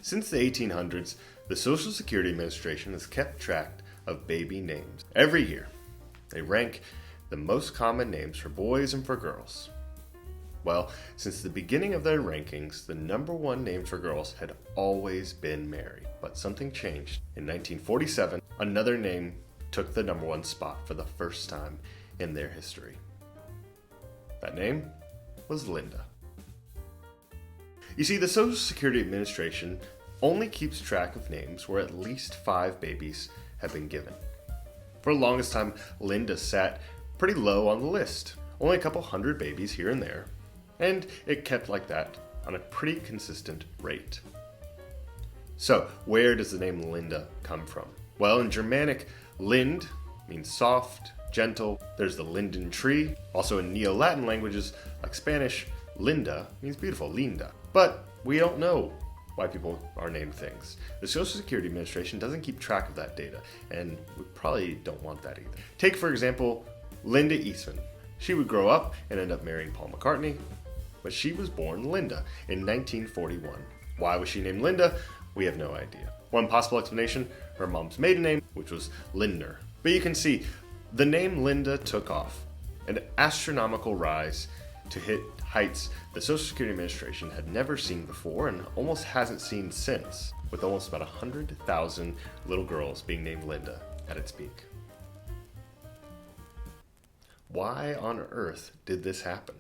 Since the 1800s, the Social Security Administration has kept track of baby names. Every year, they rank the most common names for boys and for girls. Well, since the beginning of their rankings, the number one name for girls had always been Mary. But something changed. In 1947, another name took the number one spot for the first time in their history. That name was Linda. You see, the Social Security Administration only keeps track of names where at least 5 babies have been given. For the longest time, Linda sat pretty low on the list, only a couple hundred babies here and there, and it kept like that on a pretty consistent rate. So, where does the name Linda come from? Well, in Germanic, Lind means soft, gentle. There's the linden tree. Also in Neo-Latin languages like Spanish, Linda means beautiful, linda. But we don't know why people are named things. The Social Security Administration doesn't keep track of that data, and we probably don't want that either. Take, for example, Linda Eastman. She would grow up and end up marrying Paul McCartney, but she was born Linda in 1941. Why was she named Linda? We have no idea. One possible explanation, her mom's maiden name, which was Lindner. But you can see, the name Linda took off, an astronomical rise to hit heights the Social Security Administration had never seen before and almost hasn't seen since, with almost about 100,000 little girls being named Linda at its peak. Why on earth did this happen?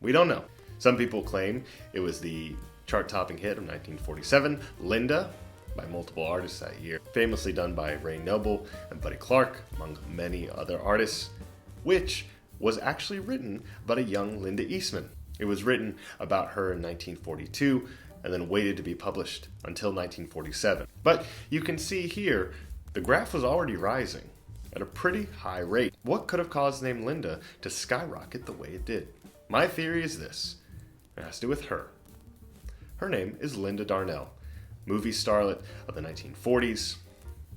We don't know. Some people claim it was the chart-topping hit of 1947, Linda, by multiple artists that year, famously done by Ray Noble and Buddy Clark, among many other artists, which was actually written about a young Linda Eastman. It was written about her in 1942 and then waited to be published until 1947. But you can see here, the graph was already rising at a pretty high rate. What could have caused the name Linda to skyrocket the way it did? My theory is this. It has to do with her. Her name is Linda Darnell, movie starlet of the 1940s,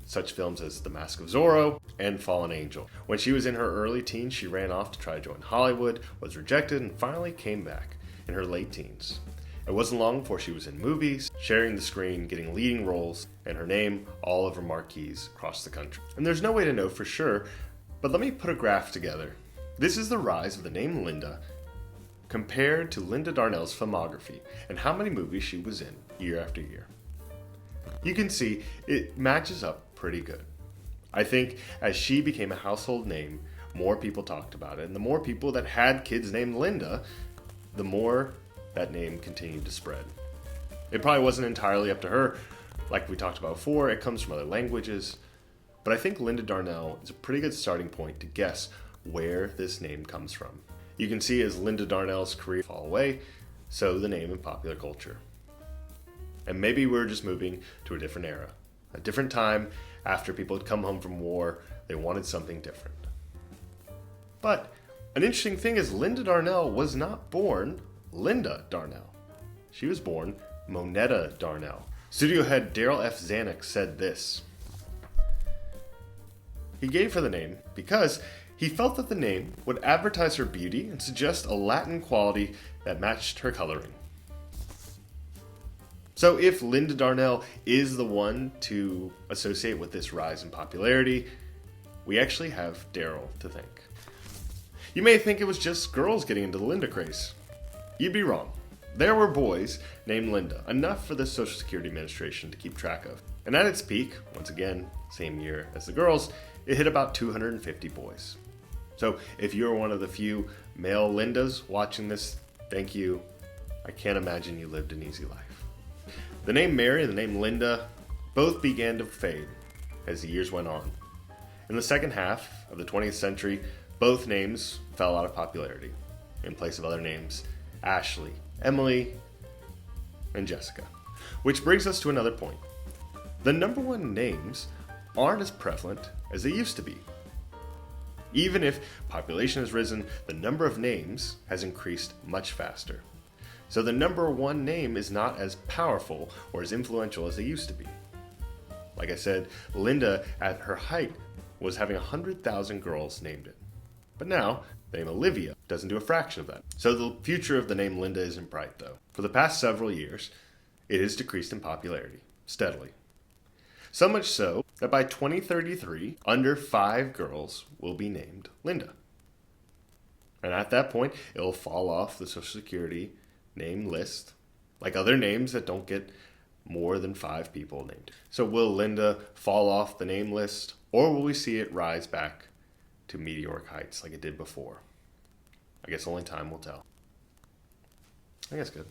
such films as The Mask of Zorro and Fallen Angel. When she was in her early teens, she ran off to try to join Hollywood, was rejected, and finally came back in her late teens. It wasn't long before she was in movies, sharing the screen, getting leading roles, and her name all over marquees across the country. And there's no way to know for sure, but let me put a graph together. This is the rise of the name Linda compared to Linda Darnell's filmography and how many movies she was in year after year. You can see it matches up pretty good. I think as she became a household name, more people talked about it, and the more people that had kids named Linda, the more that name continued to spread. It probably wasn't entirely up to her. Like we talked about before, it comes from other languages, but I think Linda Darnell is a pretty good starting point to guess where this name comes from. You can see as Linda Darnell's career fall away, so the name in popular culture. And maybe we're just moving to a different era, a different time after people had come home from war, they wanted something different. But an interesting thing is Linda Darnell was not born Linda Darnell. She was born Moneta Darnell. Studio head Daryl F. Zanuck said this. He gave her the name because he felt that the name would advertise her beauty and suggest a Latin quality that matched her coloring. So if Linda Darnell is the one to associate with this rise in popularity, we actually have Daryl to thank. You may think it was just girls getting into the Linda craze. You'd be wrong. There were boys named Linda, enough for the Social Security Administration to keep track of. And at its peak, once again, same year as the girls, it hit about 250 boys. So if you're one of the few male Lindas watching this, thank you. I can't imagine you lived an easy life. The name Mary and the name Linda both began to fade as the years went on. In the second half of the 20th century, both names fell out of popularity in place of other names, Ashley, Emily, and Jessica. Which brings us to another point. The number one names aren't as prevalent as they used to be. Even if population has risen, the number of names has increased much faster. So the number one name is not as powerful or as influential as they used to be. Like I said, Linda at her height was having 100,000 girls named it. But now, the name Olivia doesn't do a fraction of that. So the future of the name Linda isn't bright though. For the past several years, it has decreased in popularity steadily. So much so that by 2033, under 5 girls will be named Linda. And at that point, it'll fall off the Social Security name list, like other names that don't get more than 5 people named. So will Linda fall off the name list, or will we see it rise back to meteoric heights like it did before? I guess only time will tell. I guess good.